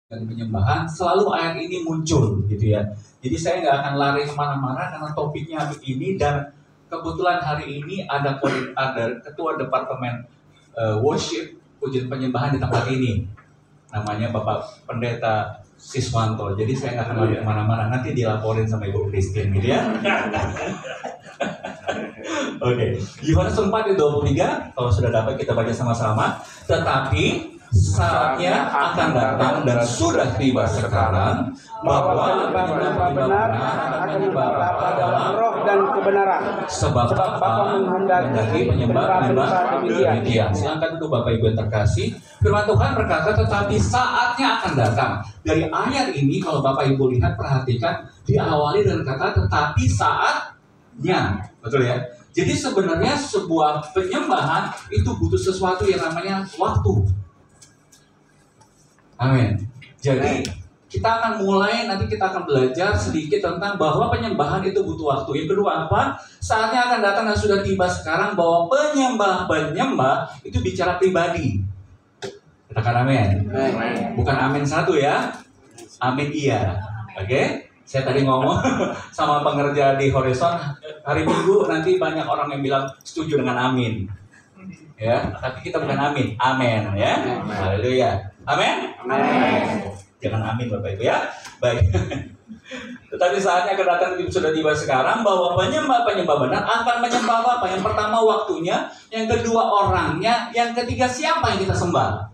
dan penyembahan, selalu ayat ini muncul gitu ya. Jadi saya nggak akan lari kemana-mana karena topiknya begini, dan kebetulan hari ini ada ketua departemen worship pujian penyembahan di tempat ini, namanya Bapak Pendeta Siswanto. Jadi saya nggak akan lari kemana-mana, nanti dilaporin sama Ibu Christine gitu ya. Oke, Yohanes 4 ayat 23, kalau sudah dapat kita baca sama-sama. Tetapi saatnya akan datang dan sudah tiba sekarang bahwa penyembah benar akan menyembah Bapa dalam roh dan kebenaran. Sebab Bapa menghendaki penyembah demikian. Silakan duduk Bapak Ibu yang terkasih. Firman Tuhan berkata, tetapi saatnya akan datang. Dari ayat ini kalau Bapak Ibu lihat, perhatikan, diawali dengan kata tetapi saatnya. Betul ya? Jadi sebenarnya sebuah penyembahan itu butuh sesuatu yang namanya waktu. Amin. Jadi kita akan mulai, nanti kita akan belajar sedikit tentang bahwa penyembahan itu butuh waktu. Yang kedua apa? Saatnya akan datang dan sudah tiba sekarang bahwa penyembah itu bicara pribadi. Katakan amin. Bukan amin satu ya. Amin iya. Oke? Saya tadi ngomong sama pengerja di Horizon, hari Minggu nanti banyak orang yang bilang setuju dengan amin. Ya, tapi kita bukan amin, amen ya. Haleluya. Amin. Amin. Jangan amin Bapak Ibu ya. Baik. Tetapi saatnya akan datang sudah tiba sekarang bahwa penyembah benar akan menyembah Bapa. Yang pertama waktunya, yang kedua orangnya, yang ketiga siapa yang kita sembah.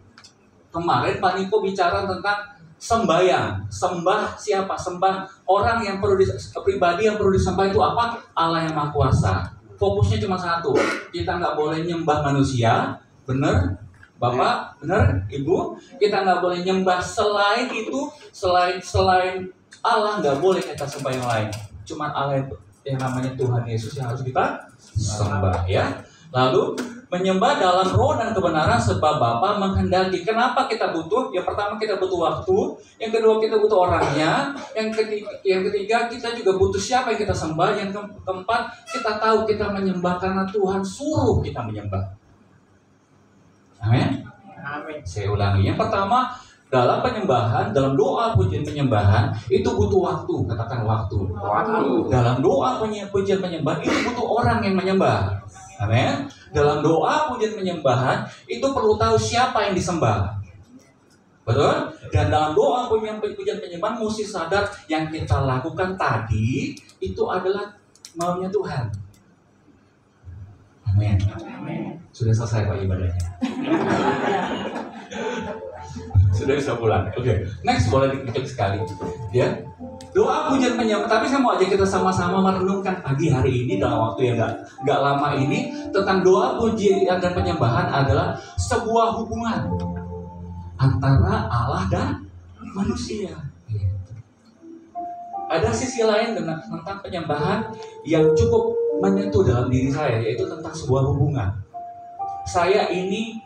Kemarin Pak Niko bicara tentang sembahyang. Sembah siapa? Sembah orang yang perlu pribadi yang perlu disembah itu apa? Allah yang Maha Kuasa. Fokusnya cuma satu. Kita nggak boleh nyembah manusia, bener? Bapak, bener? Ibu? Kita nggak boleh nyembah selain itu, selain Allah nggak boleh kita sembah yang lain. Cuma Allah yang namanya Tuhan Yesus yang harus kita sembah ya. Lalu menyembah dalam roh dan kebenaran sebab Bapa menghendaki. Kenapa kita butuh? Yang pertama kita butuh waktu, yang kedua kita butuh orangnya, yang ketiga kita juga butuh siapa yang kita sembah, yang keempat kita tahu kita menyembah karena Tuhan suruh kita menyembah. Amin. Amin. Saya ulangi. Yang pertama, dalam penyembahan, dalam doa pujian penyembahan itu butuh waktu. Katakan waktu. Waktu. Dalam doa pujian penyembahan itu butuh orang yang menyembah. Amin. Dalam doa pujian penyembahan itu perlu tahu siapa yang disembah. Betul? Dan dalam doa pujian penyembahan mesti sadar yang kita lakukan tadi itu adalah maunya Tuhan. Amin. Amin. Sudah selesai Pak ibadahnya. Sudah bisa pulang. Oke. Next boleh diklik sekali. Ya. Doa pujian penyembahan. Tapi saya mau ajak kita sama-sama merenungkan pagi hari ini dalam waktu yang nggak lama ini tentang doa pujian dan penyembahan adalah sebuah hubungan antara Allah dan manusia. Ada sisi lain tentang penyembahan yang cukup menyentuh dalam diri saya, yaitu tentang sebuah hubungan. Saya ini,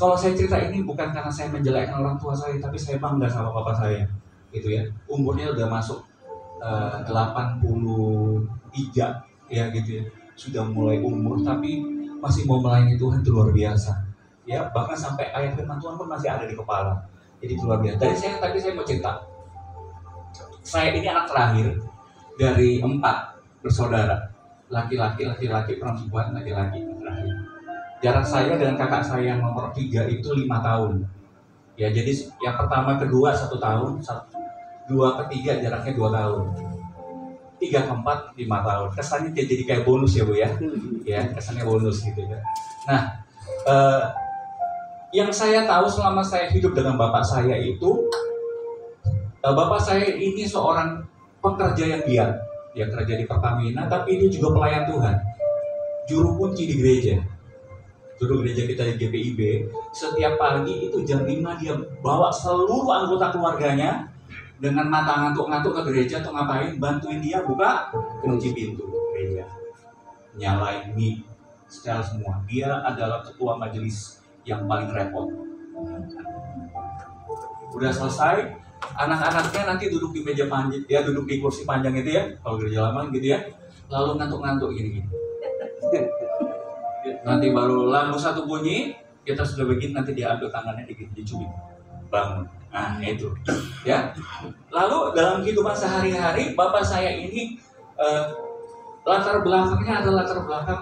kalau saya cerita ini bukan karena saya menjelekkan orang tua saya, tapi saya bangga sama papa saya. Gitu ya, umurnya udah masuk 83 ya gitu ya, sudah mulai umur tapi masih mau melayani Tuhan, itu luar biasa ya, bahkan sampai ayat firman Tuhan pun masih ada di kepala, jadi itu luar biasa. Tadi saya mau cerita, saya ini anak terakhir dari 4 bersaudara, laki-laki, perempuan, laki-laki terakhir. Jarak saya dengan kakak saya yang nomor 3 itu 5 tahun ya, jadi yang pertama kedua 1 tahun, 2 ke 3 jaraknya 2 tahun, 3 ke 4 5 tahun. Kesannya jadi kayak bonus ya Bu ya, ya kesannya bonus gitu ya. Nah, yang saya tahu selama saya hidup dengan bapak saya itu, bapak saya ini seorang pekerja yang giat, dia kerja di Pertamina, tapi dia juga pelayan Tuhan, juru kunci di gereja. Juru gereja kita di GPIB, setiap pagi itu jam 5 dia bawa seluruh anggota keluarganya dengan mata ngantuk-ngantuk ke gereja atau ngapain, bantuin dia buka kunci pintu gereja, nyalain mic, setel semua. Dia adalah ketua majelis yang paling repot. Udah selesai, anak-anaknya nanti duduk di meja panjang, dia duduk di kursi panjang itu ya, kalau gereja lama gitu ya, lalu ngantuk-ngantuk gini-gini. Nanti baru lagu satu bunyi, kita sudah begini, nanti dia ambil tangannya dicubit. bangun. Nah itu, ya. Lalu dalam kehidupan sehari-hari, bapak saya ini latar belakangnya adalah latar belakang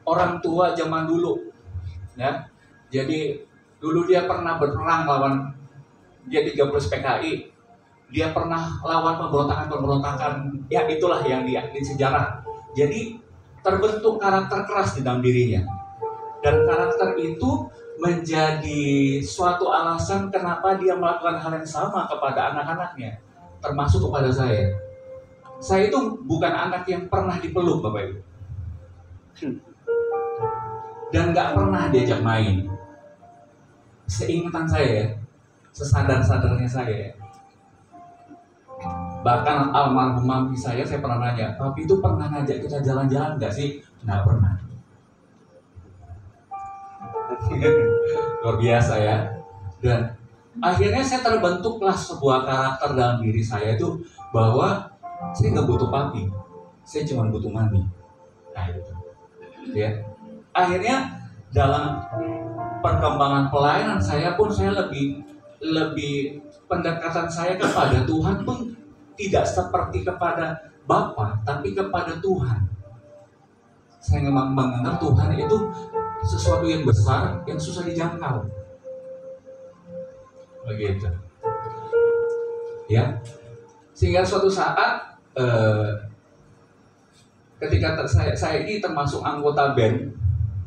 orang tua zaman dulu, ya. Jadi dulu dia pernah berperang lawan, dia 13 PKI, dia pernah lawan pemberontakan, ya itulah yang dia di sejarah. Jadi terbentuk karakter keras di dalam dirinya, dan karakter itu menjadi suatu alasan kenapa dia melakukan hal yang sama kepada anak-anaknya, termasuk kepada saya. Saya itu bukan anak yang pernah dipeluk, Bapak Ibu, dan gak pernah diajak main. Seingatan saya, sesadar-sadarnya saya, bahkan almarhum mami saya pernah nanya, papi itu pernah ngajak kita jalan-jalan gak sih? Nggak pernah. Luar biasa ya. Dan akhirnya saya terbentuklah sebuah karakter dalam diri saya itu, bahwa saya nggak butuh papi, saya cuma butuh mami. Nah itu, ya. Akhirnya dalam perkembangan pelayanan saya pun, saya lebih pendekatan saya kepada Tuhan pun tidak seperti kepada Bapa, tapi kepada Tuhan. Saya memang menganggap Tuhan itu sesuatu yang besar, yang susah dijangkau. Begitu. Ya. Sehingga suatu saat ketika saya ini termasuk anggota band,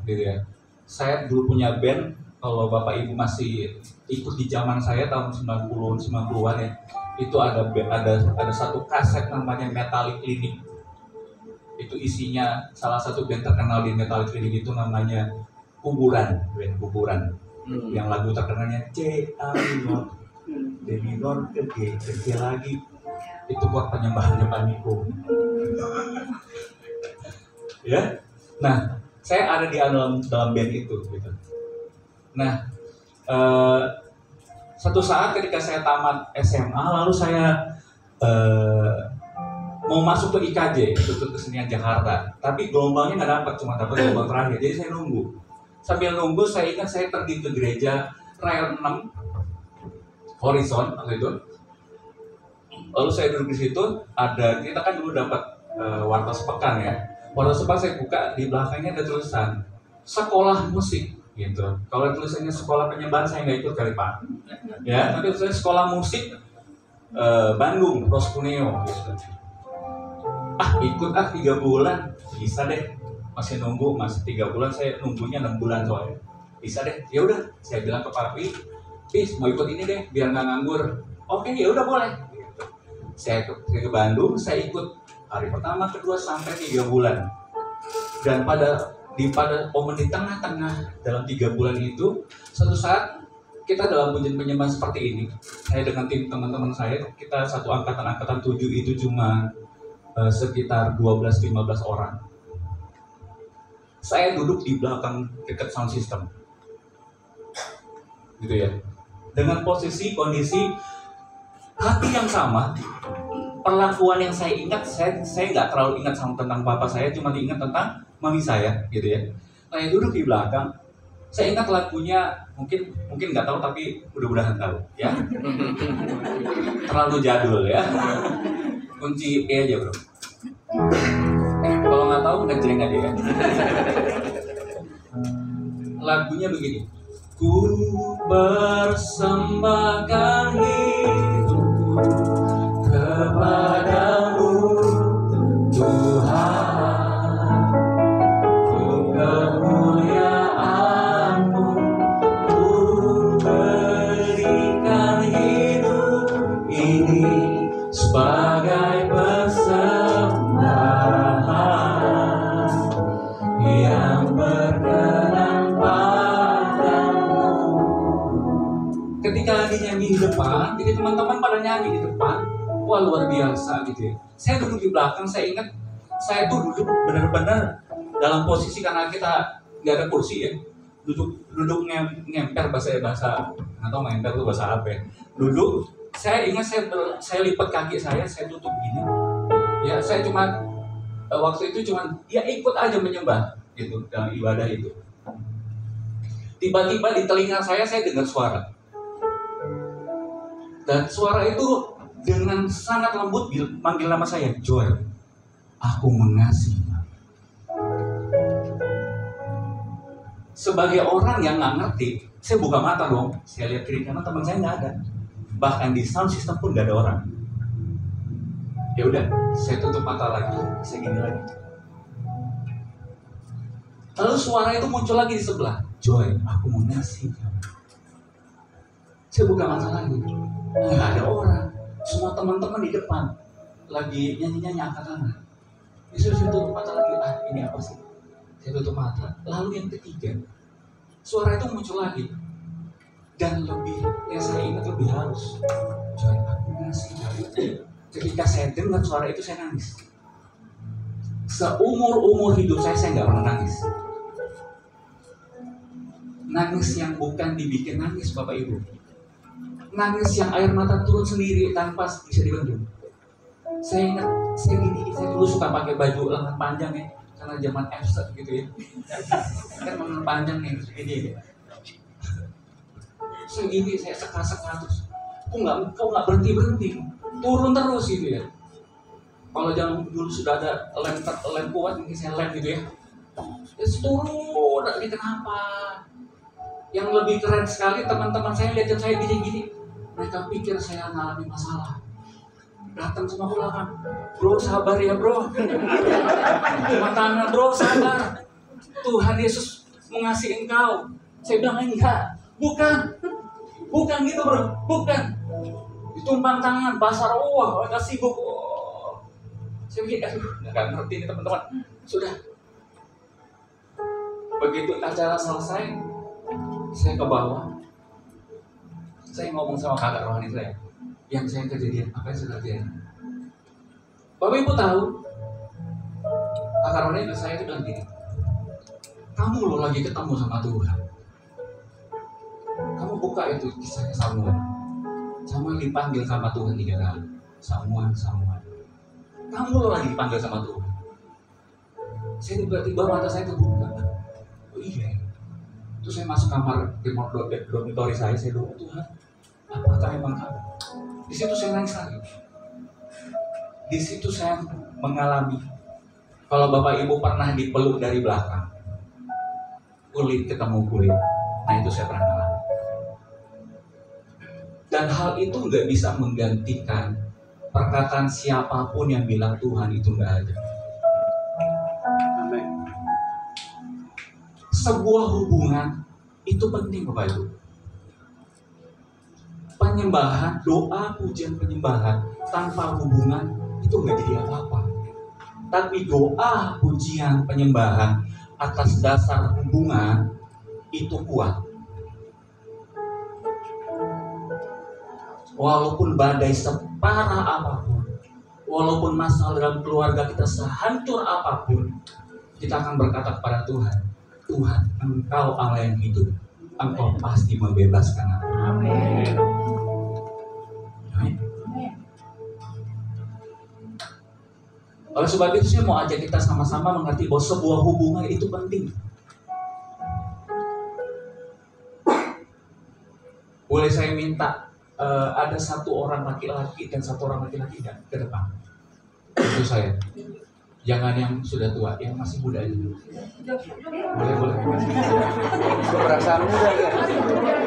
gitu ya. Saya dulu punya band, kalau Bapak Ibu masih ikut di zaman saya tahun 90-an ya. Itu ada satu kaset namanya Metallic Clinic. Itu isinya salah satu band terkenal di Metallic Clinic itu namanya Kuburan, band Kuburan. Yang lagu terkenalnya C A minor, D minor ke G lagi. Itu buat penyembahannya Pak Miko. Ya. Nah, saya ada di dalam band itu gitu. Nah, suatu saat ketika saya tamat SMA, lalu saya mau masuk ke IKJ, Institut Kesenian Jakarta. Tapi gelombangnya nggak dapat, cuma dapat gelombang terakhir. Jadi saya nunggu. Sambil nunggu, saya ingat saya pergi ke gereja Rel 6 Horizon waktu itu. Lalu saya duduk di situ, kita kan dulu dapat warta sepekan ya. Warta sepekan saya buka, di belakangnya ada tulisan sekolah musik gitu. Kalau tulisannya sekolah penyembahan saya nggak ikut kali Pak. Ya, tapi tulisannya sekolah musik Bandung, Roskuneo gitu. Ikut 3 bulan, bisa deh. Masih nunggu, masih 3 bulan, saya nunggunya 6 bulan soalnya. Bisa deh, ya udah. Saya bilang ke papi, Pis mau ikut ini deh, biar nggak nganggur. Oke, ya udah boleh. Saya ke Bandung, saya ikut hari pertama, kedua sampai 3 bulan. Dan pada momen di tengah-tengah dalam 3 bulan itu, suatu saat kita dalam pujian penyembahan seperti ini. Saya dengan tim teman-teman saya, kita satu angkatan 7 itu cuma sekitar 12-15 orang. Saya duduk di belakang dekat sound system, gitu ya. Dengan kondisi hati yang sama, perlakuan yang saya ingat, saya nggak terlalu ingat sama tentang papa saya, cuma ingat tentang mami saya, gitu ya. Saya duduk di belakang, saya ingat lagunya, mungkin nggak tahu tapi mudah-mudahan tahu, ya. Terlalu jadul ya. Kunci E aja bro. Kalau nggak tahu ngejreng aja ya. Lagunya begini. Ku persembahkan hidup kepadamu Tuhan, ku kemuliaan-Mu, ku berikan hidup ini sebagai persembahan yang berkenan padamu. Ketika lagi nyanyi di depan, jadi teman-teman pada nyanyi di depan, wah luar biasa gitu ya. Saya duduk di belakang, saya ingat saya tuh duduk benar-benar dalam posisi, karena kita nggak ada kursi ya, duduk ngemper bahasa atau ngemper itu bahasa apa ya, duduk. Saya ingat saya lipat kaki saya tutup gini ya. Saya cuma waktu itu cuma ya ikut aja menyembah gitu dalam ibadah itu. Tiba-tiba di telinga saya dengar suara Dan suara itu dengan sangat lembut manggil nama saya, Joy. Aku mengasihi. Sebagai orang yang nggak ngerti, saya buka mata dong. Saya lihat kiri kanan, teman saya nggak ada. Bahkan di sound system pun nggak ada orang. Ya udah, saya tutup mata lagi, saya gini lagi. Lalu suara itu muncul lagi di sebelah. Joy, aku mengasihi kamu. Saya buka mata lagi, nggak ada orang. Semua teman-teman di depan lagi nyanyi-nyanyi angkat tangan. Saya tutup mata lagi. Ini apa sih? Saya tutup mata. Lalu yang ketiga, suara itu muncul lagi dan lebih, yang saya ingat lebih halus. Joy, aku mengasihi kamu. Ketika saya dengar suara itu, saya nangis. Seumur hidup saya nggak pernah nangis. Nangis yang bukan dibikin nangis, Bapak Ibu. Nangis yang air mata turun sendiri tanpa bisa dibendung. Saya ingat, saya dulu suka pakai baju lengan panjang ya, karena zaman F-set gitu ya. Kan lengan panjang nih, ini. Saya seka-seka terus. Kok nggak berhenti? Turun terus gitu ya. Kalau zaman dulu sudah ada lem kuat, mungkin saya lem gitu ya. Terus turun, ini kenapa? Yang lebih keren sekali, teman-teman saya lihat saya gini-gini. Mereka pikir saya mengalami masalah. Datang semua ke belakang. Bro, sabar ya bro. Cuma tangan bro, sabar. Tuhan Yesus mengasihi engkau. Saya bilang enggak. Bukan gitu bro. Bukan. Ditumpang tangan, basar, mereka sibuk. Saya pikir, nggak ngerti nih teman-teman. Sudah. Begitu acara selesai, saya ke bawah. Saya ngomong sama kakak rohani saya. Yang saya kejadian, apa yang saya kerjain? Bapak Ibu tahu, kakak rohani saya itu bilang gini, kamu lo lagi ketemu sama Tuhan. Kamu buka itu kisahnya Samuel. Samuel dipanggil sama Tuhan 3 kali. Samuel. Kamu lo lagi dipanggil sama Tuhan. Saya tiba-tiba mata saya terbuka. Oh iya. Terus saya masuk kamar dormitory saya doa, Tuhan, apakah memang kamu? Di situ saya nangis lagi. Di situ saya mengalami, kalau Bapak Ibu pernah dipeluk dari belakang, kulit ketemu kulit, nah itu saya pernah alami. Dan hal itu nggak bisa menggantikan perkataan siapapun yang bilang Tuhan itu nggak ada. Amin. Sebuah hubungan itu penting, Bapak Ibu. Penyembahan, doa, pujian, penyembahan tanpa hubungan itu nggak jadi apa-apa. Tapi doa, pujian, penyembahan atas dasar hubungan itu kuat. Walaupun badai separah apapun, walaupun masalah dalam keluarga kita sehancur apapun, kita akan berkata kepada Tuhan, Tuhan, Engkau Allah yang hidup, Engkau pasti membebaskan aku. Amin. Amin. Oleh sebab itu saya mau ajak kita sama-sama mengerti bahwa sebuah hubungan itu penting. Boleh saya minta ada satu orang laki-laki dan satu orang laki-laki ke depan. Itu saya. Jangan yang sudah tua, yang masih muda aja dulu. Boleh. Perasaan muda ya.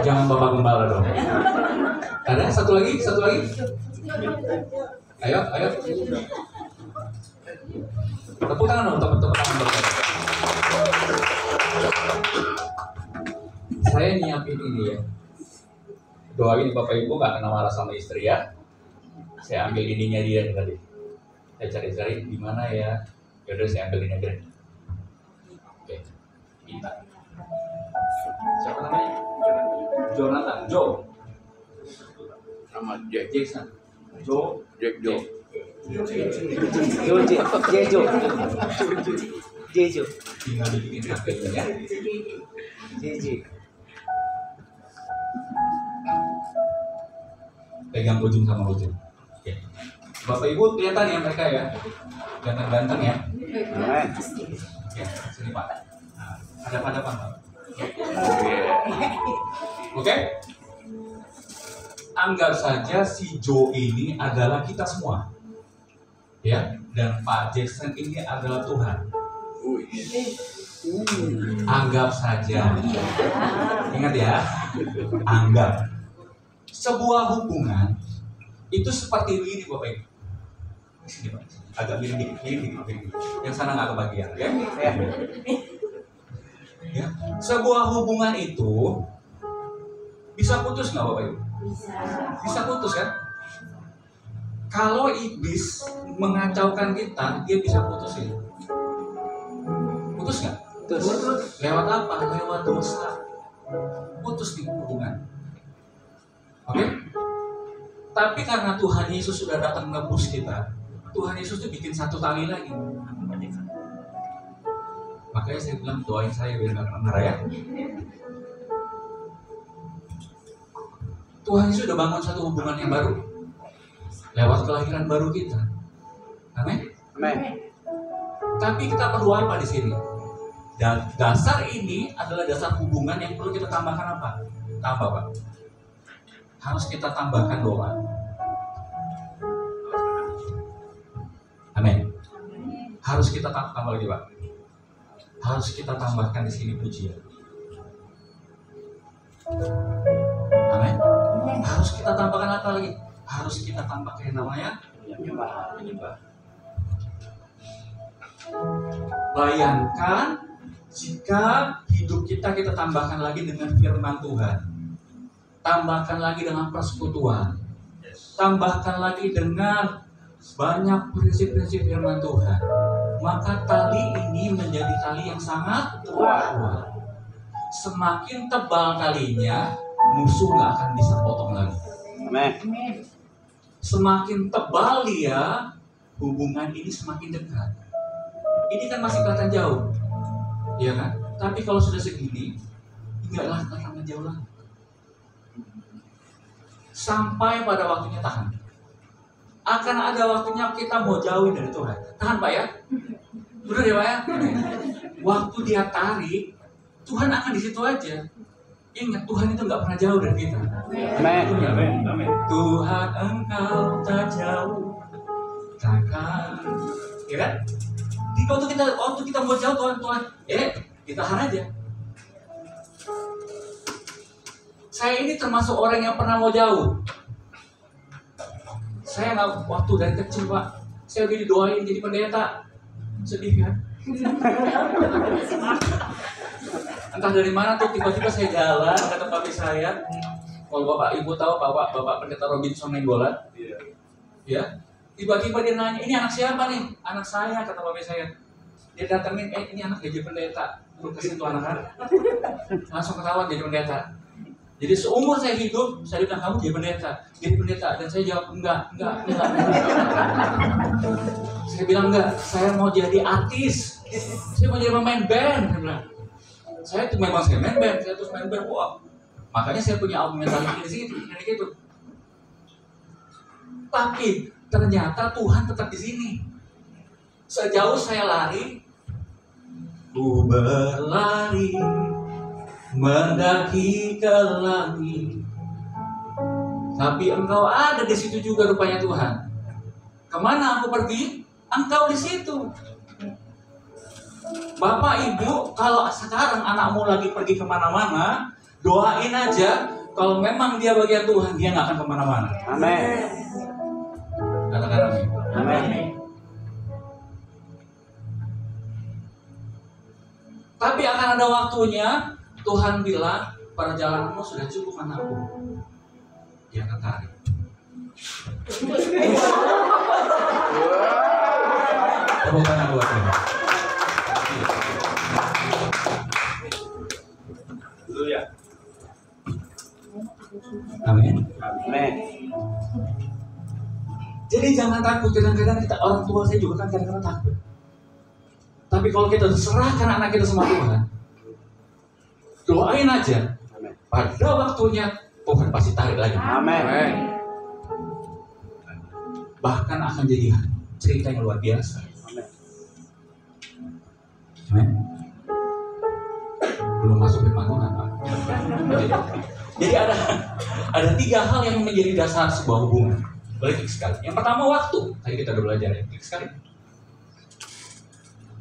Jangan Bapak Gembala dong. Ada satu lagi. Ayo. Tepuk tangan dong, tepuk tangan dong. Saya nyiapin ini ya. Doain Bapak Ibu gak kena marah sama istri ya. Saya ambil ininya dia tadi. Saya cari-cari di mana ya. Yaudah saya ambil ini aja. Oke. Minta. Siapa namanya? Jonathan. Joe. Nama Jackson. Joe. Joe. Tinggal dibikin HP-nya ya. Pegang ujung sama ujung. Oke. Bapak Ibu kelihatan ya mereka ya, ganteng-ganteng ya. Oke, sini Pak. Nah, hadap-hadapan Pak. Oke. anggap saja si Joe ini adalah kita semua, ya, dan Pak Jackson ini adalah Tuhan. Anggap saja, ingat ya, anggap sebuah hubungan itu seperti ini, Bapak Ibu. Sini, Pak. Agak miring dikit. Yang sana nggak kebagian, ya. Ya. Sebuah hubungan itu bisa putus nggak, Bapak Ibu? Bisa putus kan? Kalau iblis mengacaukan kita, dia bisa putusin. Putus nggak? Putus. Lewat apa? Lewat dosa. Putus nih hubungan. Oke? Tapi karena Tuhan Yesus sudah datang menebus kita, Tuhan Yesus tuh bikin satu tali lagi. Makanya saya bilang doain saya biar nggak kena marah ya. Tuhan Yesus sudah bangun satu hubungan yang baru lewat kelahiran baru kita. Amin. Amin. Tapi kita perlu apa di sini? Dan dasar ini adalah dasar hubungan yang perlu kita tambahkan apa? Tambah, Pak. Harus kita tambahkan doa. Amin. Harus kita tambah lagi, Pak. Harus kita tambahkan di sini pujian. Amin. Harus kita tambahkan apa lagi? Harus kita tambahkan namanya menyembah. Bayangkan jika hidup kita tambahkan lagi dengan firman Tuhan, tambahkan lagi dengan persekutuan, tambahkan lagi dengan banyak prinsip-prinsip firman Tuhan, maka tali ini menjadi tali yang sangat kuat. Semakin tebal talinya, musuh nggak akan bisa potong lagi. Amin. Semakin tebal dia, hubungan ini semakin dekat. Ini kan masih kelihatan jauh, ya kan? Tapi kalau sudah segini, enggaklah kelihatan jauh lagi. Sampai pada waktunya tahan. Akan ada waktunya kita mau jauhin dari Tuhan. Tahan, Pak ya? Benar ya, Pak ya? Waktu dia tarik, Tuhan akan di situ aja. Ingat, Tuhan itu nggak pernah jauh dari kita. Amin. Tuhan Engkau tak jauh, takkan. Ya kan? Di waktu kita mau jauh, Tuhan, ditahan aja. Saya ini termasuk orang yang pernah mau jauh. Saya nggak, waktu dari kecil, Pak, saya udah didoain jadi pendeta. Sedih kan? Entah dari mana tuh tiba-tiba saya jalan, kata papi saya, kalau Bapak Ibu tahu Bapak Pendeta Robinson Nenggolan, ya, tiba-tiba dia nanya, ini anak siapa nih? Anak saya, kata papi saya. Dia datangin, ini anak jadi pendeta. Lu kasih tuh anak-anak, langsung ketahuan jadi pendeta. Jadi seumur saya hidup, saya bilang kamu jadi pendeta, dan saya jawab enggak. Saya bilang enggak, saya mau jadi artis, saya mau jadi pemain band. Saya tuh memang saya main band, saya terus main band, wah. Makanya saya punya album mental di situ, gitu. Tapi ternyata Tuhan tetap di sini. Sejauh saya lari, ku berlari mendaki ke langit, tapi Engkau ada di situ juga rupanya Tuhan. Kemana aku pergi? Engkau di situ. Bapak Ibu, kalau sekarang anakmu lagi pergi kemana-mana, doain aja. Kalau memang dia bagian Tuhan, dia nggak akan kemana-mana. Amin. Katakan amin. Amin. Tapi akan ada waktunya. Tuhan bilang, perjalananmu sudah cukup anakku. Dia akan tarik. Tepuk tangan buat saya. Amin. Amin. Jadi jangan takut. Kadang-kadang kita, orang tua saya juga kan kadang-kadang takut. Tapi kalau kita serahkan anak kita sama Tuhan, doain aja. Amen. Pada waktunya Tuhan pasti tarik lagi. Amin. Bahkan akan jadi cerita yang luar biasa. Amin. Belum masuk firman Tuhan, Pak. Jadi Ada 3 hal yang menjadi dasar sebuah hubungan. Boleh klik sekali. Yang pertama waktu. Tadi kita udah belajar ya. Klik sekali.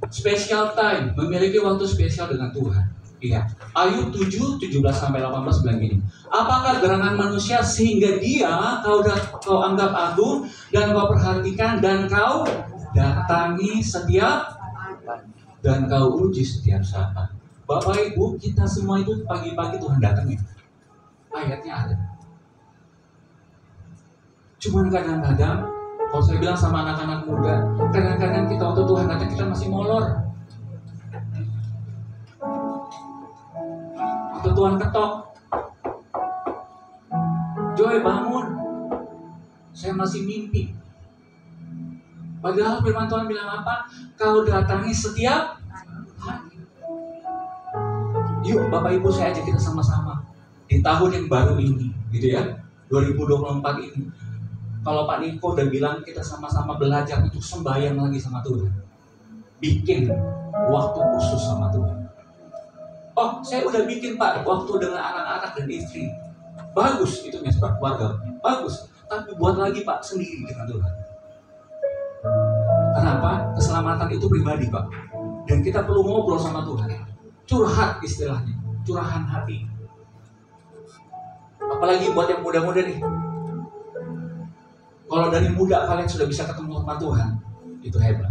Special time. Memiliki waktu spesial dengan Tuhan. Iya. Ayub 7, 17-18 bilang gini. Apakah gerangan manusia sehingga dia kau anggap agung dan kau perhatikan dan kau datangi setiap dan kau uji setiap saat. Bapak Ibu, kita semua itu pagi-pagi Tuhan datangnya. Ayatnya ada. Cuman kadang-kadang, kalau saya bilang sama anak-anak muda, kadang-kadang kita waktu Tuhan datang kita masih molor. Waktu Tuhan ketok, Joy bangun, saya masih mimpi. Padahal firman Tuhan bilang apa? Kau datangi setiap hari. Yuk Bapak Ibu, saya ajak kita sama-sama di tahun yang baru ini, gitu ya, 2024 ini. Kalau Pak Niko udah bilang kita sama-sama belajar untuk sembahyang lagi sama Tuhan, bikin waktu khusus sama Tuhan. Oh, saya udah bikin Pak waktu dengan anak-anak dan istri. Bagus itu mesbah keluarga, bagus. Tapi buat lagi Pak sendiri dengan Tuhan. Kenapa? Keselamatan itu pribadi Pak. Dan kita perlu ngobrol sama Tuhan. Curhat istilahnya, curahan hati. Apalagi buat yang muda-muda nih. Kalau dari muda kalian sudah bisa ketemu sama Tuhan, itu hebat.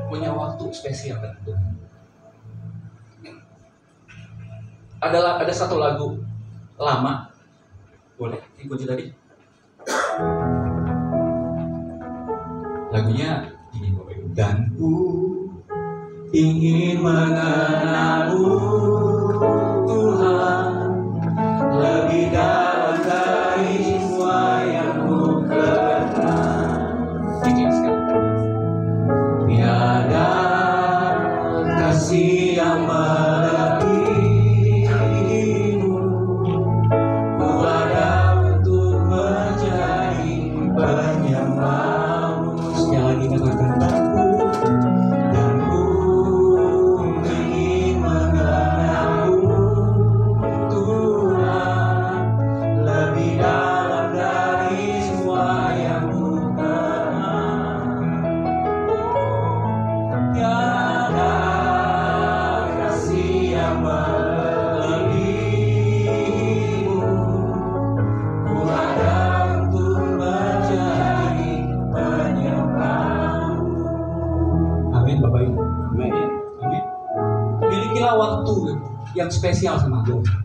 Punya waktu spesial dengan Tuhan. Ada satu lagu lama, boleh dikunci tadi. Lagunya ini, dan ku ingin mengenalmu Tuhan lebih dalam dari semua yang ku kenal. Bikin sekali. Tiada kasih yang melebihimu, ku ada untuk menjadi penyembahmu. Sekali lagi katakan dan ku ingin mengenalmu Tuhan lebih dalam dari semua yang ku kenal. Tiada kasih yang melebihimu, ku ada untuk menjadi penyembahmu. Amin Bapak Ibu. Amin. Amin. Milikilah waktu yang spesial sama Tuhan.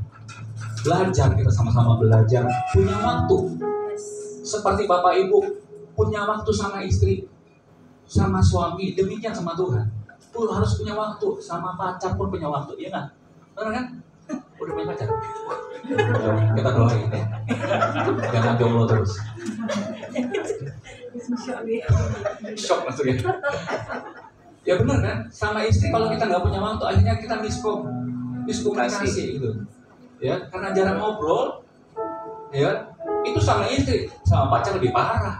Belajar, kita sama-sama belajar. Punya waktu. Seperti Bapak Ibu punya waktu sama istri, sama suami, demikian sama Tuhan. Tuh harus punya waktu, sama pacar pun punya waktu, iya kan? Benar kan? Udah punya pacar? Kita doain ya. Jangan jomblo terus. Shock maksudnya. Ya benar kan? Sama istri kalau kita nggak punya waktu, akhirnya kita miskomunikasi gitu. Ya, karena jarang ngobrol. Ya, itu sama istri, sama pacar lebih parah.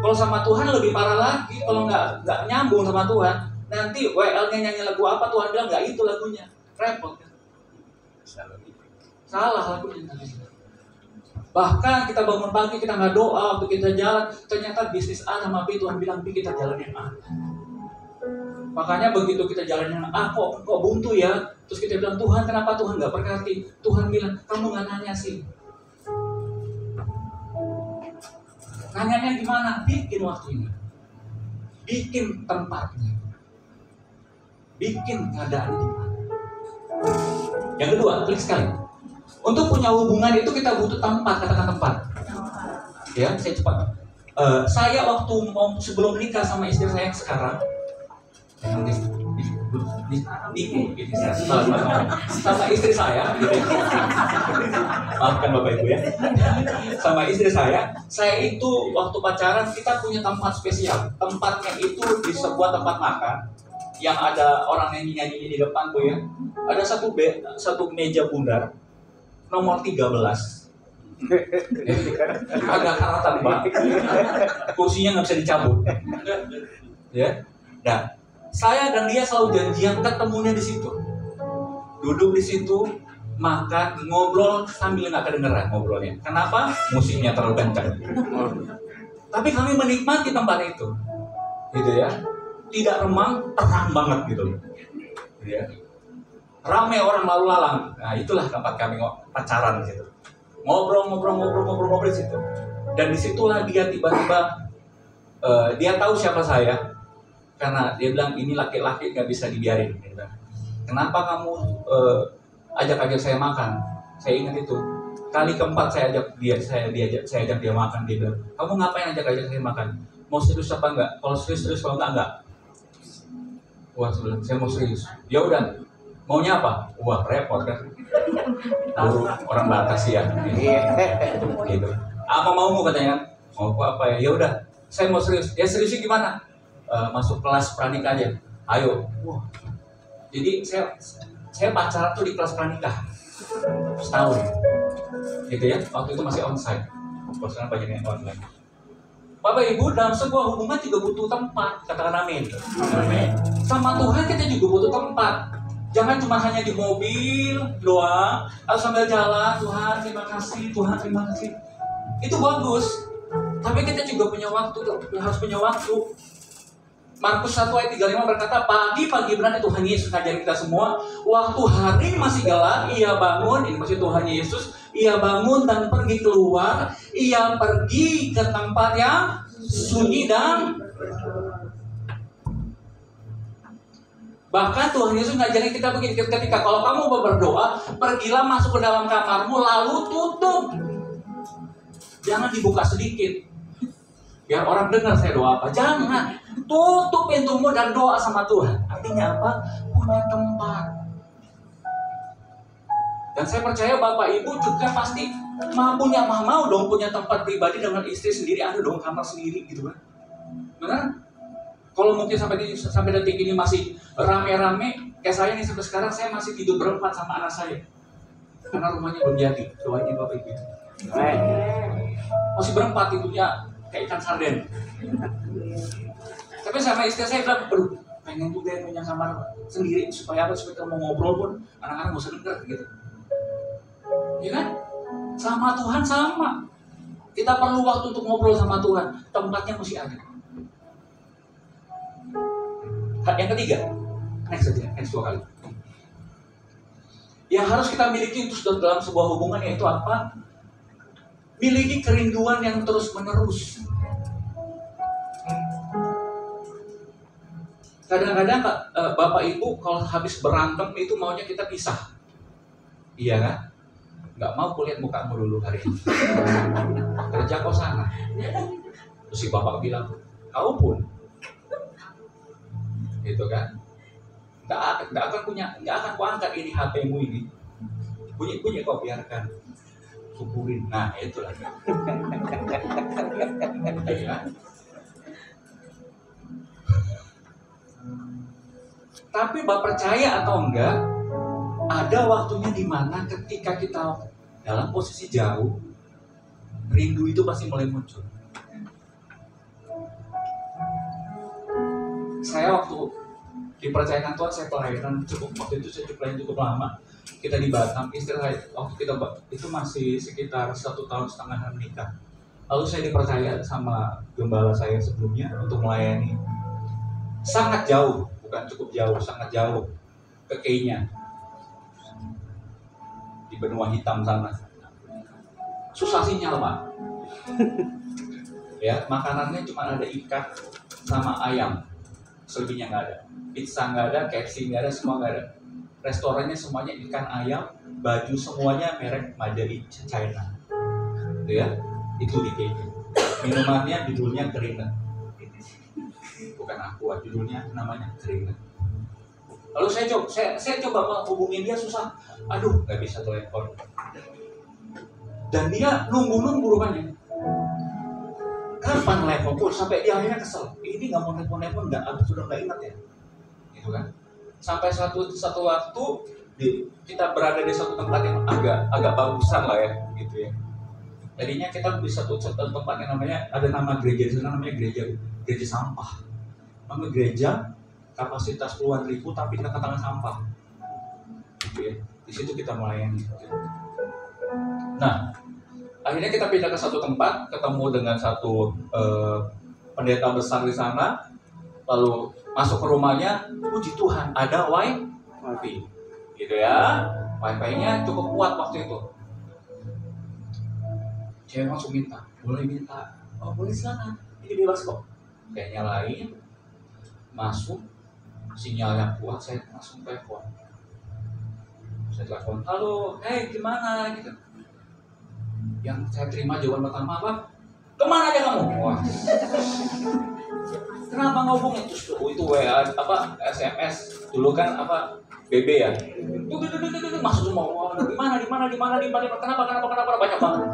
Kalau sama Tuhan lebih parah lagi. Kalau nggak nyambung sama Tuhan, nanti WL-nya nyanyi lagu apa, Tuhan bilang nggak itu lagunya, repot kan? Salah lagunya. Bahkan kita bangun pagi kita nggak doa waktu kita jalan, ternyata bisnis A sama B Tuhan bilang B kita jalan yang A. Makanya begitu kita jalan yang A kok buntu ya, terus kita bilang Tuhan kenapa Tuhan nggak berkati? Tuhan bilang kamu nggak nanya sih. Nanyanya gimana? Bikin waktunya, bikin tempatnya, bikin keadaannya gimana. Yang kedua, klik sekali. Untuk punya hubungan itu kita butuh tempat, katakan tempat. Ya, saya cepat. Saya waktu sebelum nikah sama istri saya yang sekarang, sama istri saya, maafkan Bapak Ibu ya, sama istri saya itu waktu pacaran kita punya tempat spesial. Tempatnya itu di sebuah tempat makan yang ada orang nyanyi di depan tuh ya. Ada satu meja bundar nomor 13. Agak karatan banget. Kursinya nggak bisa dicabut. Ya. Nah, saya dan dia selalu janjian ketemunya di situ. duduk di situ, makan, ngobrol sambil nggak kedengeran ngobrolnya. Kenapa? Musiknya terlalu kencang. Tapi kami menikmati tempat itu, gitu ya. Tidak remang, terang banget gitu, ya. Ramai orang lalu lalang. Nah itulah tempat kami pacaran di situ. Ngobrol di situ. Dan disitulah dia tiba-tiba dia tahu siapa saya, karena dia bilang ini laki-laki nggak bisa dibiarin. Kenapa kamu ajak saya makan? Saya ingat itu kali keempat saya ajak dia makan. Dia bilang, kamu ngapain ajak saya makan? Mau serius apa enggak? Kalau serius, kalau enggak. Wah, saya mau serius. Ya udah, maunya apa? Wah, repot kan? Orang Batas ya. Gitu. Apa maumu katanya? Mau apa ya? Ya udah, saya mau serius. Ya seriusnya gimana? Masuk kelas pranikah aja. Ayo. Wah. Jadi saya pacaran tuh di kelas pranikah setahun, gitu ya. Waktu itu masih onsite, sekarang banyaknya online. Bapak Ibu, dalam sebuah hubungan juga butuh tempat, katakan amin. Sama Tuhan kita juga butuh tempat. Jangan cuma hanya di mobil doang, atau sambil jalan, Tuhan terima kasih, Tuhan terima kasih. Itu bagus, tapi kita juga punya waktu, harus punya waktu. Markus 1 ayat 35 berkata, pagi-pagi benar Tuhan Yesus ngajarin kita semua, waktu hari masih gelap, ia bangun, ini masih Tuhan Yesus, ia bangun dan pergi keluar, ia pergi ke tempat yang sunyi dan bahkan Tuhan Yesus ngajarin kita begini, ketika kalau kamu mau berdoa, pergilah masuk ke dalam kamarmu lalu tutup. Jangan dibuka sedikit, biar orang dengar saya doa apa. Jangan. Tutup pintumu dan doa sama Tuhan. Artinya apa? Punya tempat. Dan saya percaya Bapak Ibu juga pasti mau dong punya tempat pribadi dengan istri sendiri, ada dong kamar sendiri gitu kan. Benar? Kalau mungkin sampai detik ini masih rame-rame, kayak saya nih sampai sekarang saya masih tidur berempat sama anak saya. Karena rumahnya belum jadi. Doain Bapak Ibu. Masih berempat tidurnya kayak ikan sarden. Tapi sama istri saya bilang, pengen juga yang punya kamar sendiri supaya kita mau ngobrol pun anak-anak gak usah denger gitu. Ya kan? Sama Tuhan sama. Kita perlu waktu untuk ngobrol sama Tuhan. Tempatnya mesti ada. Yang ketiga, next 2 kali. Yang harus kita miliki itu dalam sebuah hubungan yaitu apa? Miliki kerinduan yang terus menerus. Kadang-kadang Bapak Ibu kalau habis berantem itu maunya kita pisah. Iya kan? Nggak mau kulihat mukamu dulu hari ini. Kerja kau sana. Terus si Bapak bilang, kau pun. Gitu kan? Nggak akan kuangkat ini HP-mu ini. Bunyi kau biarkan. Syukurin. Nah itulah. Ya. Tapi Bapak percaya atau enggak, ada waktunya di mana ketika kita dalam posisi jauh, rindu itu pasti mulai muncul. Saya waktu dipercayakan Tuhan, saya pelayanan waktu itu saya cukup lama. Kita di Batam, istri saya waktu kita itu masih sekitar 1,5 tahun menikah. Lalu saya dipercaya sama gembala saya sebelumnya untuk melayani sangat jauh. Bukan cukup jauh, sangat jauh ke Kenya, di benua hitam sana. Susah sinyal Pak. Ya, makanannya cuma ada ikan sama ayam, selebihnya nggak ada. Pizza nggak ada, KFC nggak ada, semua nggak ada. Restorannya semuanya ikan ayam, baju semuanya merek Majari China. Gitu ya, itu di Kenya. Minumannya judulnya keringat. Bukan aqua, judulnya namanya keringat. Lalu saya coba hubungin dia, susah. Aduh, nggak bisa telepon. Dan dia nunggu rupanya. Kapan telepon pun sampai dia akhirnya kesel. Ini nggak mau telepon nggak, aku sudah nggak ingat ya. Gitu kan? Sampai satu waktu kita berada di satu tempat yang agak bagusan lah ya, gitu ya. Tadinya kita di satu tempat yang namanya ada nama gereja di sana, namanya gereja sampah. Nama gereja kapasitas puluhan ribu tapi tengah-tengah sampah. gitu ya. Di situ kita melayani. Nah, akhirnya kita pindah ke satu tempat, ketemu dengan satu pendeta besar di sana, lalu masuk ke rumahnya, puji Tuhan ada wifi, gitu ya. Wifi-nya cukup kuat waktu itu. Saya langsung minta, boleh minta, oh boleh silakan, ini bebas kok. Saya nyalain, masuk, sinyalnya kuat, saya langsung telepon. Saya telepon, halo, gimana gitu. Yang saya terima jawaban pertama apa? Kemana aja kamu? Wah. Kenapa ngomongnya itu WA SMS dulu kan BB ya. Masuk semua. Wah, di mana? Kenapa banyak banget.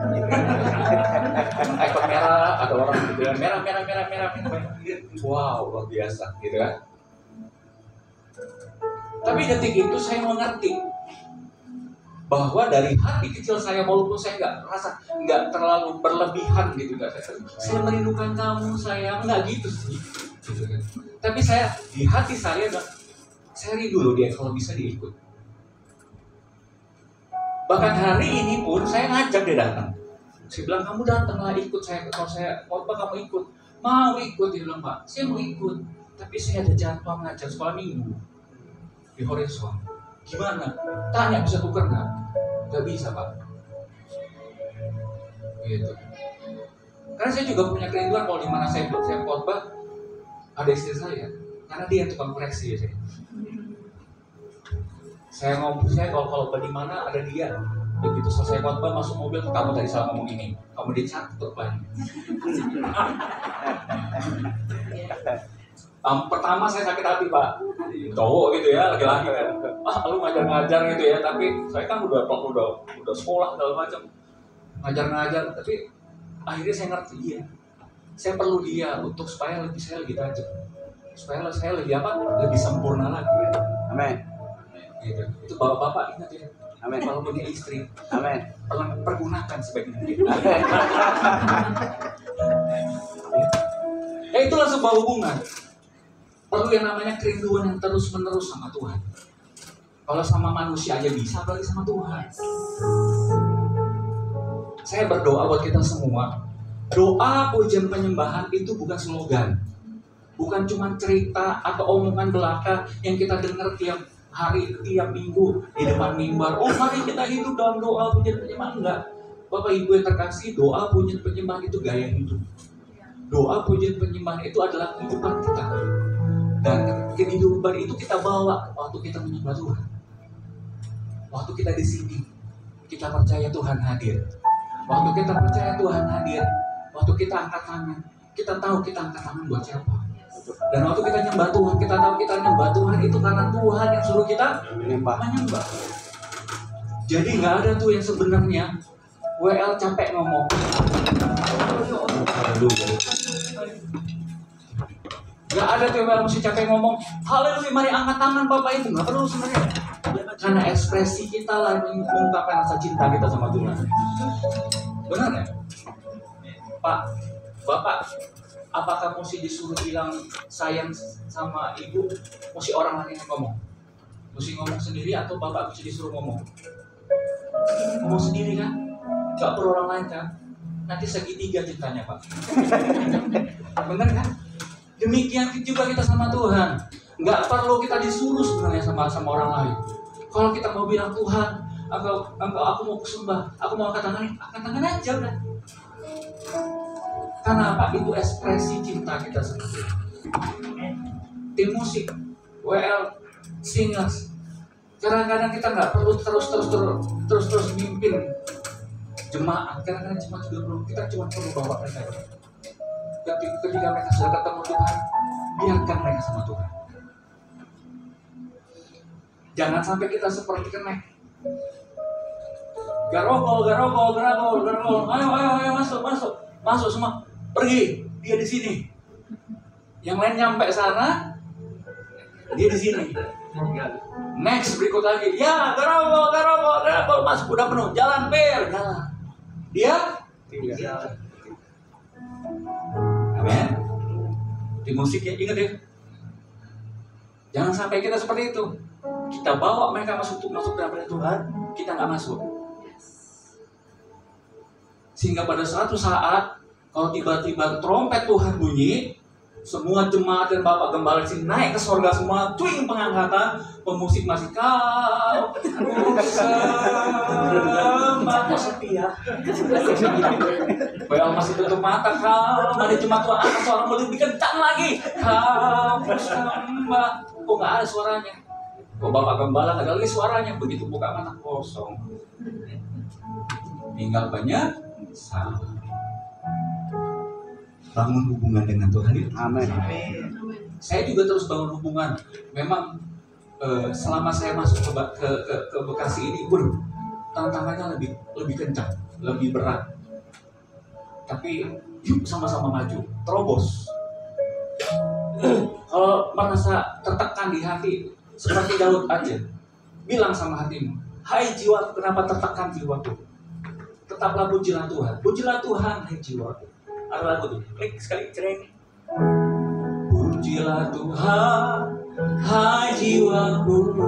Icon merah, ada orang gitu ya. Merah. Wow, luar biasa gitu kan. Tapi detik itu saya mengerti bahwa dari hati kecil saya, walaupun saya nggak terlalu berlebihan gitu, saya merindukan kamu sayang, nggak gitu sih gitu kan. Tapi saya di hati saya rindu loh dia, kalau bisa dia ikut. Bahkan hari ini pun saya ngajak dia datang. Saya bilang, kamu datanglah ikut saya, kalau saya khotbah kamu ikut. Mau ikut, dia bilang, Pak saya mau ikut, tapi saya ada jadwal ngajar sekolah minggu di Horizon. Gimana? Tanya bisa tukar nggak? Nggak bisa Pak. Gitu. Karena saya juga punya kerinduan kalau di mana saya khotbah ada istri saya, karena dia tukang koreksi ya saya. Saya kalau di mana ada dia. Begitu selesai khotbah masuk mobil, kamu tadi salah ngomong ini, kamu dicatat banyak. Pertama saya sakit hati Pak, cowok gitu ya, laki-laki kan, lu ngajar gitu ya, tapi saya kan udah sekolah segala macam, ngajar, tapi akhirnya saya ngerti dia, saya perlu dia untuk supaya saya lebih tajam, supaya saya lebih lebih sempurna lagi. Amin. Gitu. Itu bapak-bapak ingat ya, amin. Kalau punya istri, amin, pergunakan sebaik mungkin. Itulah sebuah hubungan. Perlu yang namanya kerinduan yang terus-menerus sama Tuhan. Kalau sama manusia aja bisa, apalagi sama Tuhan. Saya berdoa buat kita semua. Doa, pujian, penyembahan itu bukan slogan. Bukan cuma cerita atau omongan belaka yang kita dengar tiap hari, tiap minggu di depan mimbar. Oh, mari kita hidup dalam doa, pujian, penyembahan. Enggak. Bapak Ibu yang terkasih, doa, pujian, penyembahan itu gaya hidup. Doa, pujian, penyembahan itu adalah kehidupan kita. Dan kehidupan itu kita bawa waktu kita menyembah Tuhan. Waktu kita di sini, kita percaya Tuhan hadir. Waktu kita percaya Tuhan hadir, waktu kita angkat tangan, kita tahu kita angkat tangan buat siapa. Dan waktu kita nyembah Tuhan, kita tahu kita nyembah Tuhan itu karena Tuhan yang suruh kita menyembah. Jadi nggak ada tuh yang sebenarnya WL capek ngomong. Gak ada tuh yang mesti capek ngomong, haleluya, mari angkat tangan Bapak Ibu. Gak perlu sebenarnya. Karena ekspresi kita lah mengungkapkan rasa cinta kita sama Tuhan. Benar ya? Pak, Bapak, apakah mesti disuruh bilang sayang sama Ibu? Mesti orang lain yang ngomong? Mesti ngomong sendiri atau Bapak mesti disuruh ngomong? Ngomong sendiri kan? Gak perlu orang lain kan? Nanti segitiga cintanya Pak. Benar kan? Demikian juga kita sama Tuhan. Nggak perlu kita disuruh sebenarnya sama orang lain. Kalau kita mau bilang Tuhan, aku mau sembah, aku mau angkat tangan aja udah. Karena apa? Itu ekspresi cinta kita sama Tuhan. Tim musik, WL, singers. Kadang-kadang kita nggak perlu terus mimpin jemaat. Kadang-kadang jemaat juga perlu. Kita cuma perlu bawa mereka. Ketika mereka sudah ketemu Tuhan, biarkan mereka sama Tuhan. Jangan sampai kita seperti kenek. Garogol. Ayo, masuk semua. Pergi, dia di sini. Yang lain nyampe sana, dia di sini. Next berikut lagi. Ya, garogol, masuk udah penuh. Jalan. Dia tinggal. Amen. Di musik ya, ingat ya. Jangan sampai kita seperti itu. Kita bawa mereka masuk dalam perintah Tuhan, kita nggak masuk. Sehingga pada suatu saat, kalau tiba-tiba trompet Tuhan bunyi, semua jemaat dan Bapak Gembala di sini naik ke surga semua, twing pengangkatan, pemusik masih kau sembah, kok sepi ya. Bel masih tutup mata, kau ada jemaat Tuhan angkat suara lebih kencang lagi, kau sembah. Kok nggak ada suaranya? Kok Bapak Gembala nggak ada lagi suaranya? Begitu buka mata kosong. Tinggal banyak salah. Bangun hubungan dengan Tuhan itu. Amin. Saya juga terus bangun hubungan. Memang selama saya masuk ke Bekasi ini, tantangannya lebih kencang, lebih berat. Tapi yuk sama-sama maju, terobos. Kalau merasa tertekan di hati, seperti Daud aja, bilang sama hatimu, hai jiwa, kenapa tertekan jiwaku? Tetaplah pujilah Tuhan, hai jiwaku. Ada lagu tuh, klik sekali cereng. Pujilah Tuhan, hai jiwaku. 5.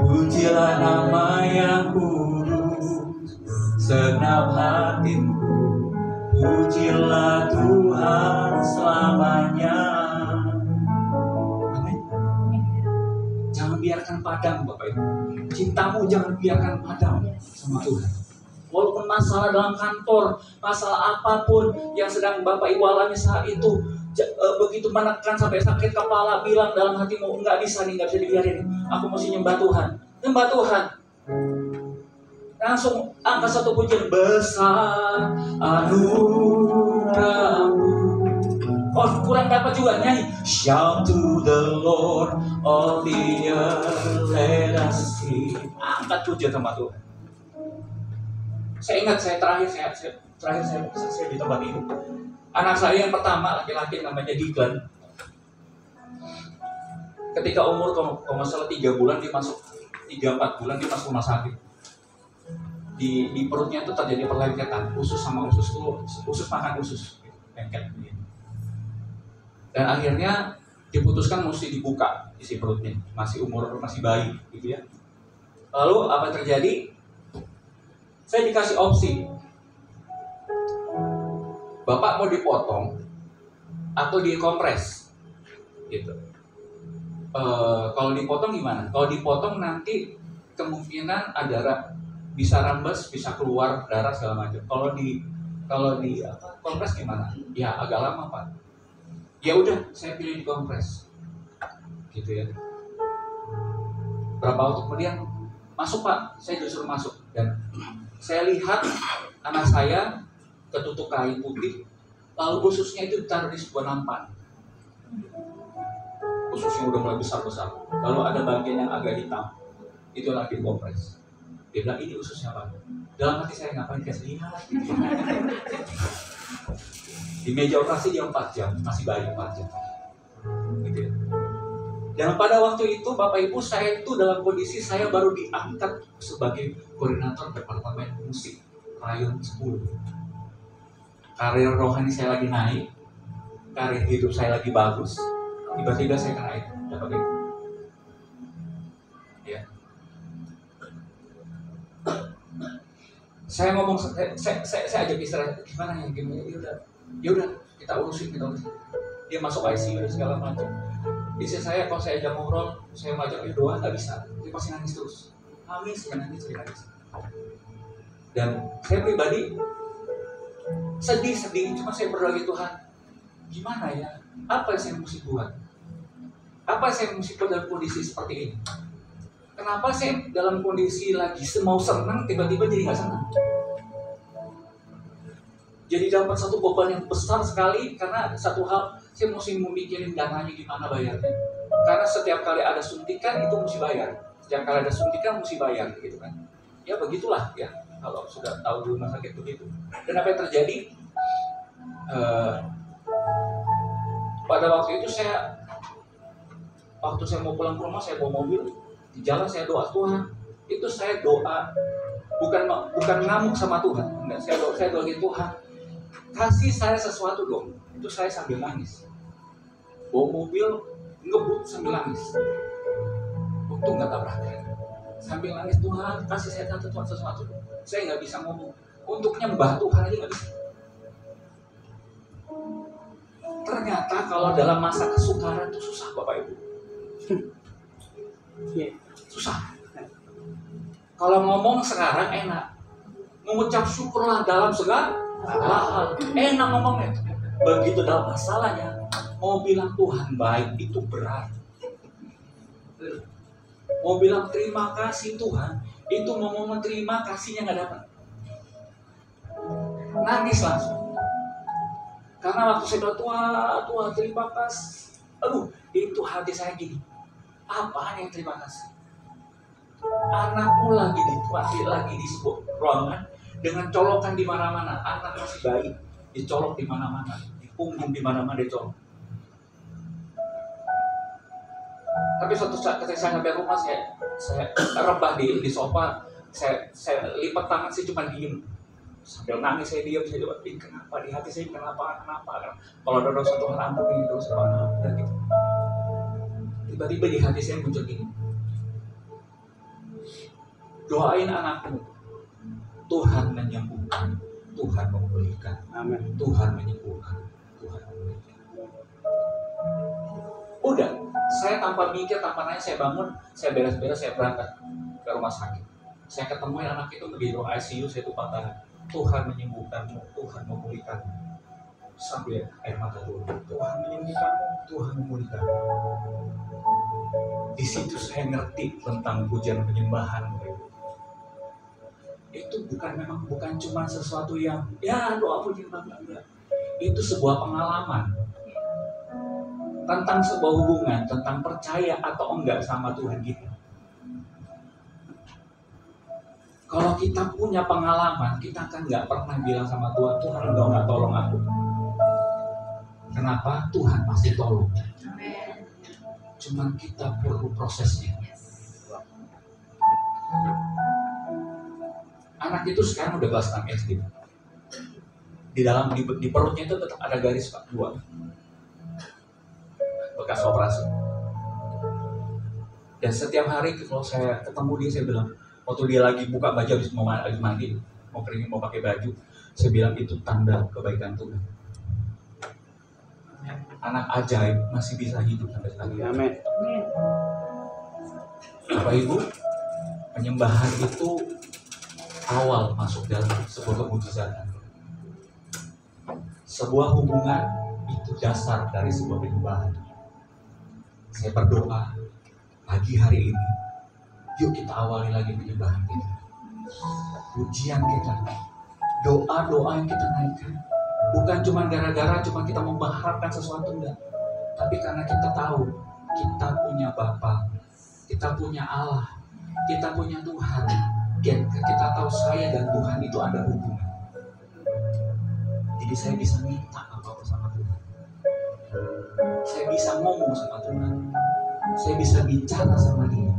Pujilah nama yang kudus, segenap hatiku. Pujilah Tuhan selamanya. Amin. Jangan biarkan padam, Bapak Ibu. Cintamu jangan biarkan padam sama Tuhan. Walaupun masalah dalam kantor, masalah apapun yang sedang Bapak Ibu alami saat itu, begitu menekan sampai sakit kepala, bilang dalam hatimu, nggak bisa dibiarin. Aku mesti nyembah Tuhan. Nyembah Tuhan. Langsung angkat satu pujian, besar anugerahmu. Oh, kurang dapat juga nyanyi. Shout to the Lord of the earth, let us sing. Angkat pujian sama Tuhan. Saya ingat terakhir saya di tempat ini. Anak saya yang pertama laki-laki namanya Digan. Ketika umur kalau nggak salah 3 bulan dia masuk 3-4 bulan dia masuk rumah sakit. Di perutnya itu terjadi perlengketan, usus sama usus tuh, usus makan usus, lengket begini. Dan akhirnya diputuskan mesti dibuka isi perutnya, masih bayi, gitu ya. Lalu apa terjadi? Saya dikasih opsi, Bapak mau dipotong atau dikompres, gitu. Kalau dipotong gimana? Kalau dipotong nanti kemungkinan ada bisa rambes, bisa keluar darah segala macam. Kalau di kompres gimana? Ya agak lama Pak. Ya udah, saya pilih dikompres, gitu ya. Berapa waktu kemudian masuk Pak, saya disuruh masuk dan saya lihat anak saya ketutup kain putih, lalu ususnya itu ditaruh di sebuah nampan. Ususnya udah mulai besar-besar, lalu ada bagian yang agak hitam, itu lagi dikompres. Dia bilang ini ususnya Pak. Dalam hati saya ngapain dikasih lihat? Di meja operasi dia 4 jam, masih bayi 4 jam. Gitu ya. Dan pada waktu itu Bapak Ibu saya itu dalam kondisi saya baru diangkat sebagai koordinator departemen musik Rayon 10. Karir rohani saya lagi naik, karir hidup saya lagi bagus. Tiba-tiba saya kena itu, Bapak Ibu. Ya. Saya ngomong, saya ajak istirahat, gimana ya, ya udah kita urusin. Dia masuk ICU dan segala macam. Istri saya kalau saya ajak ngobrol, saya ngajak dia doa nggak bisa, dia pasti nangis terus, nangis. Dan saya pribadi sedih, cuma saya berdoa gitu, Tuhan, gimana ya, apa yang saya mesti buat, apa yang saya mesti buat dalam kondisi seperti ini. Kenapa saya dalam kondisi lagi mau senang, tiba-tiba jadi nggak senang? Jadi dapat satu beban yang besar sekali, karena satu hal, saya mesti memikirin dananya gimana bayarnya. Karena setiap kali ada suntikan, itu mesti bayar. Setiap kali ada suntikan, mesti bayar, gitu kan. Ya begitulah ya, kalau sudah tahu di rumah sakit begitu. Dan apa yang terjadi? Pada waktu itu waktu saya mau pulang ke rumah, saya bawa mobil. Di jalan saya doa, Tuhan, itu saya doa bukan ngamuk sama Tuhan, enggak, saya doa Tuhan, kasih saya sesuatu dong. Itu saya sambil nangis. Bawa mobil, ngebut sambil nangis. Untung nggak tabrakan. Sambil nangis, Tuhan kasih saya sesuatu. Saya nggak bisa ngomong. Untuk nyembah Tuhan aja nggak bisa. Ternyata kalau dalam masa kesukaran itu susah Bapak Ibu. Susah. Kalau ngomong sekarang enak. Mengucap syukurlah dalam segala hal. Enak ngomongnya. Begitu dalam masalahnya, mau bilang Tuhan baik itu berat. Mau bilang terima kasih Tuhan, itu mau terima kasihnya nggak dapat. Nangis langsung. Karena waktu saya bilang Tuhan terima kasih. Aduh, itu hati saya gini. Apaan yang terima kasih? Anakmu lagi di sebuah ruangan dengan colokan di mana-mana. Anak masih bayi, dicolok di mana-mana, di punggung di mana-mana dicolok. Tapi suatu saat ketika saya sampai rumah, saya rebah di sofa, saya lipat tangan, saya cuma diem. Sambil nangis saya diam, saya coba kenapa di hati saya kenapa? Kalau ada dosa Tuhan ampuni, dosa Tuhan ampuni gitu. Tiba-tiba di hati saya muncul gini. Doain anakmu, Tuhan menyembuhkan, Tuhan memulihkan, amin. Tuhan menyembuhkan, Tuhan memulihkan. Udah, saya tanpa mikir, tanpa nanya, saya bangun, saya beres-beres, saya berangkat ke rumah sakit. Saya ketemu anak itu di ruang ICU, saya tumpang tangan. Tuhan menyembuhkanmu, Tuhan memulihkanmu. Sambil air mata turun. Tuhan menyembuhkanmu, Tuhan memulihkanmu. Di situ saya ngerti tentang pujian penyembahan. Itu bukan cuma sesuatu yang doa pujian enggak. Itu sebuah pengalaman tentang sebuah hubungan, tentang percaya atau enggak sama Tuhan kita. Kalau kita punya pengalaman, kita kan nggak pernah bilang sama Tuhan, Tuhan nggak tolong aku. Kenapa? Tuhan pasti tolong. Cuman kita perlu prosesnya. Anak itu sekarang udah kelas 6 SD. Di perutnya itu tetap ada garis Pak, 2. Bekas operasi. Dan setiap hari kalau saya ketemu dia, saya bilang, waktu dia lagi buka baju habis mau mandi, mau keringin, mau pakai baju, saya bilang itu tanda kebaikan Tuhan. Anak ajaib masih bisa hidup sampai sekarang. Amin. Bapak Ibu, penyembahan itu awal masuk dalam sebuah kemujizatan. Sebuah hubungan itu dasar dari sebuah penyembahan. Saya berdoa pagi hari ini, yuk kita awali lagi penyembahan kita. Pujian kita, doa-doa yang kita naikkan, bukan cuma gara-gara cuma kita mengharapkan sesuatu, enggak. Tapi karena kita tahu kita punya Bapa, kita punya Allah, kita punya Tuhan. Kita tahu saya dan Tuhan itu ada hubungan. Jadi saya bisa minta apa-apa sama Tuhan. Saya bisa ngomong sama Tuhan. Saya bisa bicara sama Dia.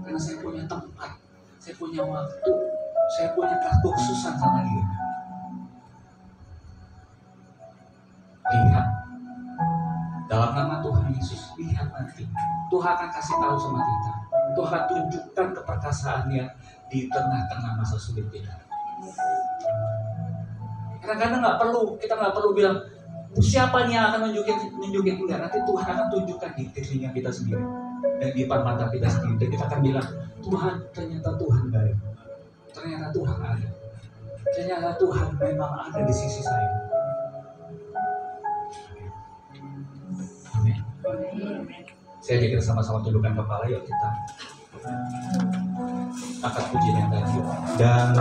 Karena saya punya tempat, saya punya waktu, saya punya kekhususan sama Dia. Lihat, dalam nama Tuhan Yesus, lihat nanti Tuhan akan kasih tahu sama kita. Tuhan tunjukkan keperkasaannya di tengah-tengah masa sulit kita. Kadang-kadang kita nggak perlu bilang siapa nih yang akan nunjukin enggak. Nanti Tuhan akan tunjukkan di telinga kita sendiri dan di depan mata kita sendiri. Dan kita akan bilang, Tuhan, ternyata Tuhan baik. Ternyata Tuhan ada. Ternyata Tuhan memang ada di sisi saya. Amin. Saya ajak kita sama-sama tundukkan kepala, yuk kita angkat pujian yang tadi. Dan